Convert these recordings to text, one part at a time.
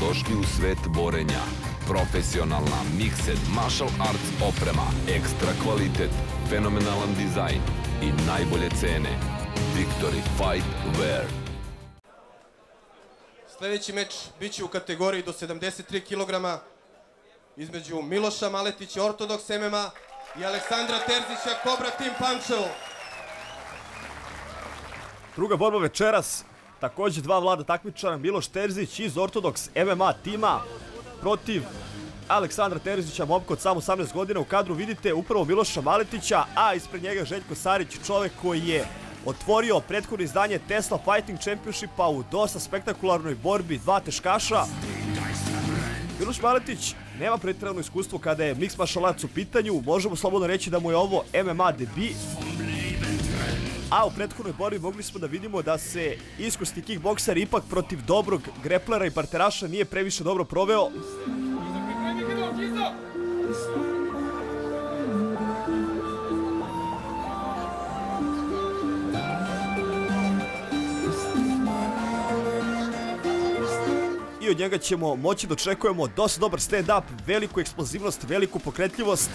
Dobrodošli u svet borenja. Profesionalna Mixed Martial Arts oprema, ekstra kvalitet, fenomenalan dizajn i najbolje cene. Victory Fight Wear. Sljedeći meč biće u kategoriji do 73 kg između Miloša Maletića, Ortodoks MMA i Aleksandra Terzića, Cobra Team Pančevo. Druga borba večeras, također dva mlada takmičara, Miloš Terzić iz Ortodoks MMA tima protiv Aleksandra Terzića, momka od samo 18 godina. U kadru vidite upravo Miloša Maletića, a ispred njega Željko Sarić, čovek koji je otvorio prethodno izdanje Tesla Fighting Championshipa u dosta spektakularnoj borbi dva teškaša. Miloš Maletić nema pretjerano iskustvo kada je mixed martial arts u pitanju, možemo slobodno reći da mu je ovo MMA debi. A u prethodnoj borbi mogli smo da vidimo da se iskusni kickbokser ipak protiv dobrog greplera i parteraša nije previše dobro proveo. I od njega ćemo moći da očekujemo dosta dobar stand-up, veliku eksplozivnost, veliku pokretljivost,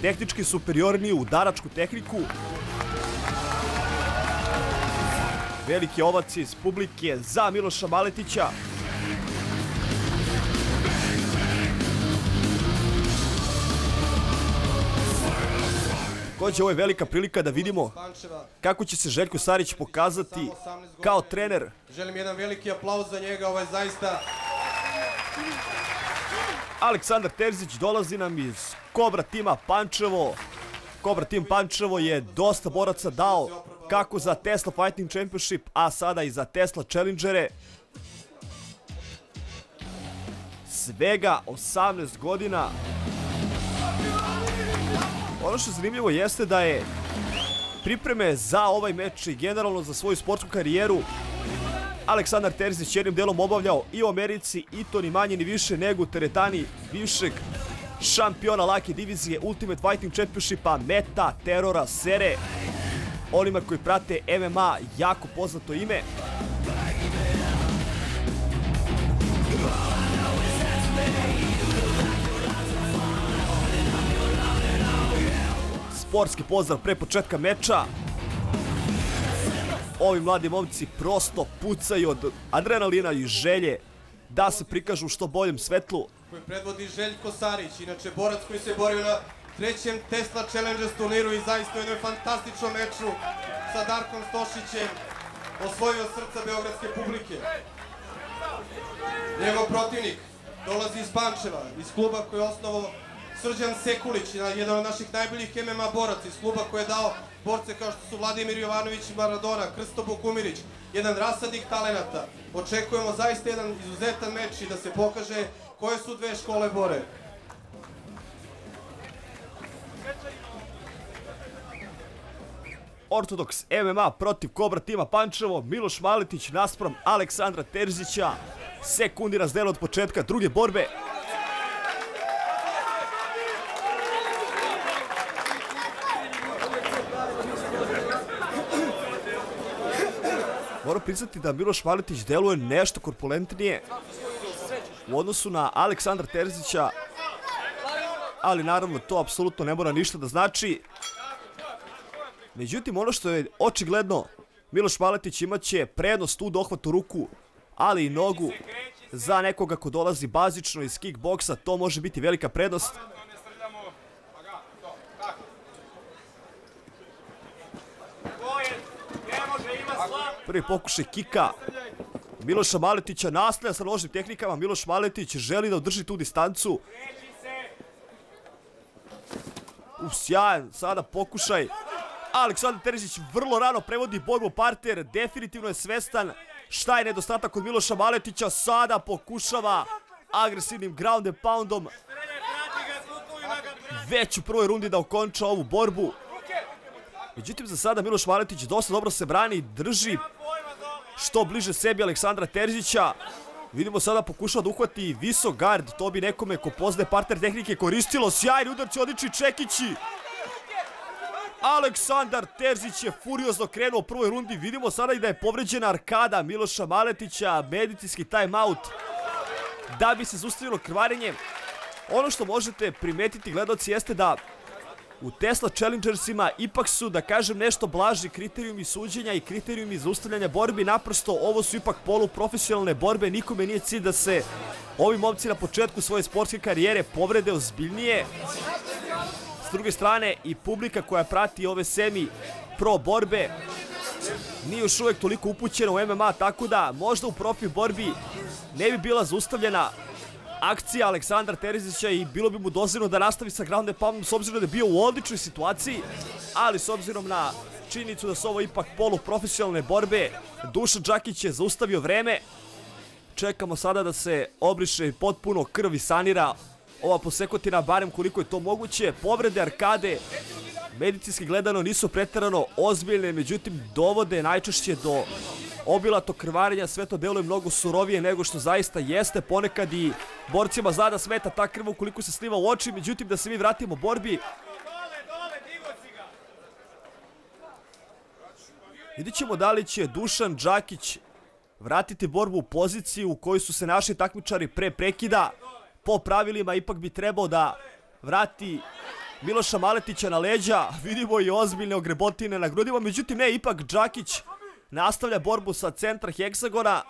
tehnički superiorniju udaračku tehniku. Velike ovacije iz publike za Miloša Maletića. Također ovo je velika prilika da vidimo kako će se Željko Sarić pokazati kao trener. Želim jedan veliki aplauz za njega, ovo je zaista... Aleksandar Terzić dolazi nam iz Cobra tima Pančevo. Cobra Team Pančevo je dosta boraca dao kako za Tesla Fighting Championship, a sada i za Tesla Challengere. Svega 18 godina. Ono što je zanimljivo jeste da je pripreme za ovaj meč i generalno za svoju sportsku karijeru Aleksandar Terzić jednim delom obavljao i u Americi, i to ni manje ni više nego u teretani bivšeg šampiona lake divizije Ultimate Fighting Championshipa Meta Terora Sere. Onima koji prate MMA jako poznato ime. Sportski pozdrav pre početka meča. Ovi mladi momci prosto pucaju od adrenalina i želje da se prikažu u što boljem svetlu. Koji predvodi Željko Sarić, inače borac koji se borio na trećem Tesla Challengers turniru i zaista u jednoj fantastičnom meču sa Darkom Stošićem osvojio srca beogradske publike. Njegov protivnik dolazi iz Pančeva, iz kluba koji je osnovao Srđan Sekulić, jedan od naših najboljih MMA boraca, iz kluba koji je dao borce kao što su Vladimir Jovanović i Maradona, Krsto Bukumirić, jedan rasadnik talenata. Očekujemo zaista jedan izuzetan meč i da se pokaže koje su dve škole bore. Ortodoks MMA protiv Cobra tima Pančevo, Miloš Maletić naspram Aleksandra Terzića. Sekundi razdela od početka druge borbe. Moram priznati da Miloš Maletić deluje nešto korpulentnije u odnosu na Aleksandra Terzića, ali naravno to apsolutno ne mora ništa da znači. Međutim, ono što je očigledno, Miloš Maletić imaće prednost u dohvatu ruku, ali i nogu. Za nekoga ko dolazi bazično iz kickboksa, to može biti velika prednost. Prvi pokušaj kika Miloša Maletića, nastavlja sa nožnim tehnikama. Miloš Maletić želi da održi tu distancu. Sjajan sada pokušaj. Aleksandar Terzić vrlo rano prevodi borbu parter, definitivno je svestan šta je nedostatak kod Miloša Maletića. Sada pokušava agresivnim ground and poundom već u prvoj rundi da okonča ovu borbu. Međutim, za sada Miloš Maletić dosta dobro se brani i drži što bliže sebi Aleksandra Terzića. Vidimo sada pokušava da uhvati visok gard, to bi nekome ko poznaje parter tehnike koristilo. Sjajni udarci, odlični čekići. Aleksandar Terzić je furiozno krenuo u prvoj rundi. Vidimo sada i da je povređena arkada Miloša Maletića, medicinski timeout da bi se zaustavilo krvarenje. Ono što možete primetiti, gledaoci, jeste da u Tesla Challengersima ipak su, da kažem, nešto blaži kriterijumi suđenja i kriterijumi zaustavljanja borbi. Naprosto, ovo su ipak poluprofesionalne borbe. Nikome nije cilj da se ovi momci na početku svoje sportske karijere povrede ozbiljnije. S druge strane, i publika koja prati ove semi-pro borbe nije još uvijek toliko upućena u MMA, tako da možda u profi borbi ne bi bila zaustavljena akcija Aleksandra Terzića i bilo bi mu dozvoljeno da nastavi sa ground and poundom, s obzirom da je bio u odličnoj situaciji, ali s obzirom na činjenicu da su ovo ipak poluprofesionalne borbe, Dušan Đakić je zaustavio vreme. Čekamo sada da se obriše potpuno krv i sanira ova posekotina, barem koliko je to moguće. Povrede arkade, medicinski gledano, nisu preterano ozbiljne, međutim dovode najčešće do obilatog krvarenja. Sve to deluje mnogo surovije nego što zaista jeste. Ponekad i borcima zna da smeta ta krv ukoliko se sliva u oči, međutim da se mi vratimo borbi. Vidjet ćemo da li će Dušan Đakić vratiti borbu u poziciju u kojoj su se našli takmičari pre prekida. Po pravilima ipak bi trebao da vrati Miloša Maletića na leđa. Vidimo i ozbiljne ogrebotine na grudima, međutim ne, ipak Đakić nastavlja borbu sa centra heksagona.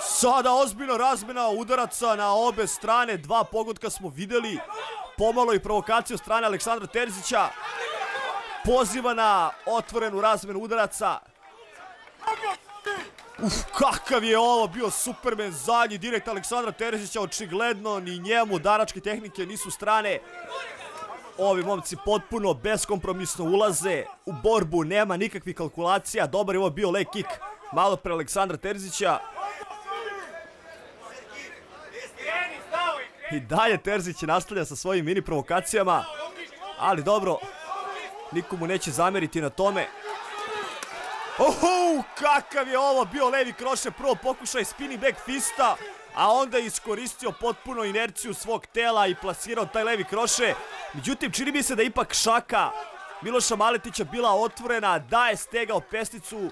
Sada ozbiljno razmena udaraca na obe strane. Dva pogotka smo videli. Pomalo i provokacija od strane Aleksandra Terzića. Poziva na otvorenu razmenu udaraca. Kakav je ovo bio Superman, zadnji direkt Aleksandra Terzića, očigledno ni njemu daračke tehnike nisu strane. Ovi momci potpuno beskompromisno ulaze u borbu, nema nikakvih kalkulacija. Dobar je ovo bio leg kick malo pre Aleksandra Terzića. I dalje Terzić nastavlja sa svojim mini provokacijama, ali dobro, niko mu neće zameriti na tome. Kakav je ovo bio levi kroše, prvo pokušaj spinning back fista, a onda je iskoristio potpuno inerciju svog tela i plasirao taj levi kroše. Međutim, čini mi se da ipak šaka Miloša Maletića bila otvorena, da je stegao pesnicu.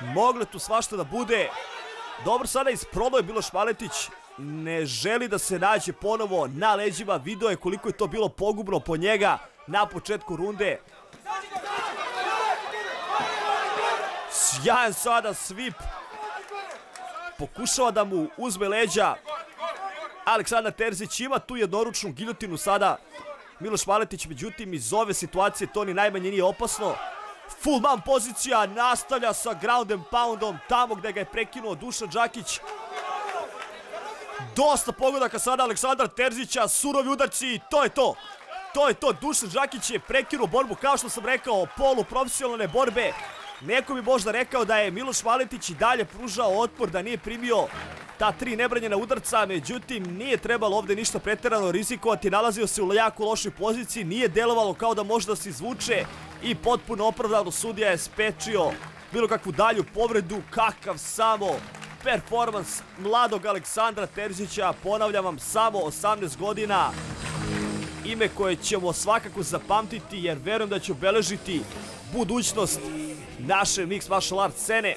Moglo tu svašta da bude. Dobro, sada isprobao je Miloš Maletić, ne želi da se nađe ponovo na leđima. Video je koliko je to bilo pogubno po njega na početku runde. Sjajan sada svip. Pokušava da mu uzme leđa. Aleksandar Terzić ima tu jednoručnu giljotinu sada. Miloš Maletić, međutim, iz ove situacije to ni najmanje nije opasno. Full man pozicija, nastavlja sa ground and poundom tamo gde ga je prekinuo Dušan Đakić. Dosta pogodaka sada Aleksandra Terzića, surovi udarci, to je to. To je to, Dušan Đakić je prekinuo borbu, kao što sam rekao, poluprofesionalne borbe. Neko bi možda rekao da je Miloš Maletić i dalje pružao otpor, da nije primio ta 3 nebranjena udarca, međutim nije trebalo ovde ništa preterano rizikovati, nalazio se u jako lošoj poziciji, nije delovalo kao da može da se izvuče i potpuno opravdano sudija je sprečio bilo kakvu dalju povredu. Kakav samo performans mladog Aleksandra Terzića, ponavljam vam, samo 18 godina, ime koje ćemo svakako zapamtiti jer verujem da će obeležiti budućnost naše mixed martial arts scene.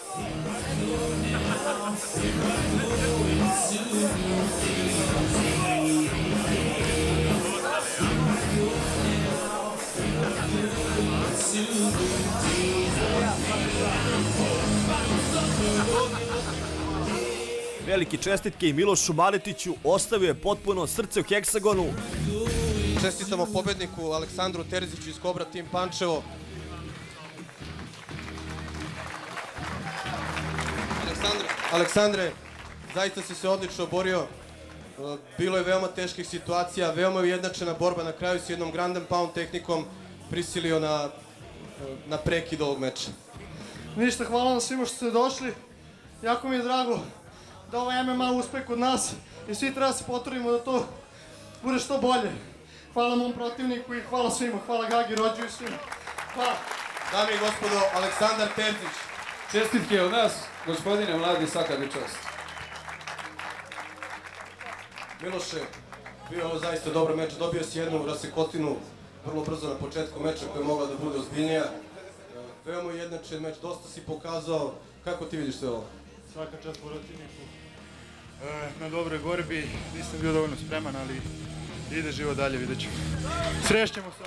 Veliki čestitke i Milošu Maletiću, ostavio je potpuno srce u heksagonu. Čestitamo pobedniku Aleksandru Terziću iz Cobra Team Pančevo. Aleksandre, zaista si se odlično borio. Bilo je veoma teških situacija, veoma ujednačena borba. Na kraju si jednom ground and pound tehnikom prisilio na prekid ovog meča. Ništa, hvala vam svima što ste došli. Jako mi je drago da ovaj MMA uspe kod nas i svi treba se potrudimo da to bude što bolje. Hvala mom protivniku i hvala svima. Hvala Gagi, Rođu i svima. Hvala. Dame i gospodo, Aleksandar Terzić. Čestitke od nas, gospodine mladi, svaka bi čast. Miloše, Bio je ovo zaista dobar meč, dobio si jednu rasekotinu vrlo brzo na početku meča koja je mogla da bude ozbiljnija. Veoma ujednačen meč, dosta si pokazao. Kako ti vidiš sve ovo? Svaka čast protivniku. Na dobroj borbi, nisam bio dovoljno spreman, ali ide život dalje, vidjet ćemo. Srećemo se.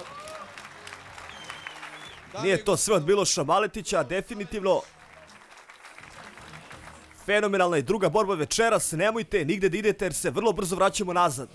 Nije to sve od Miloša Maletića, definitivno. Fenomenalna i druga borba večeras, nemojte nigde da idete jer se vrlo brzo vraćamo nazad.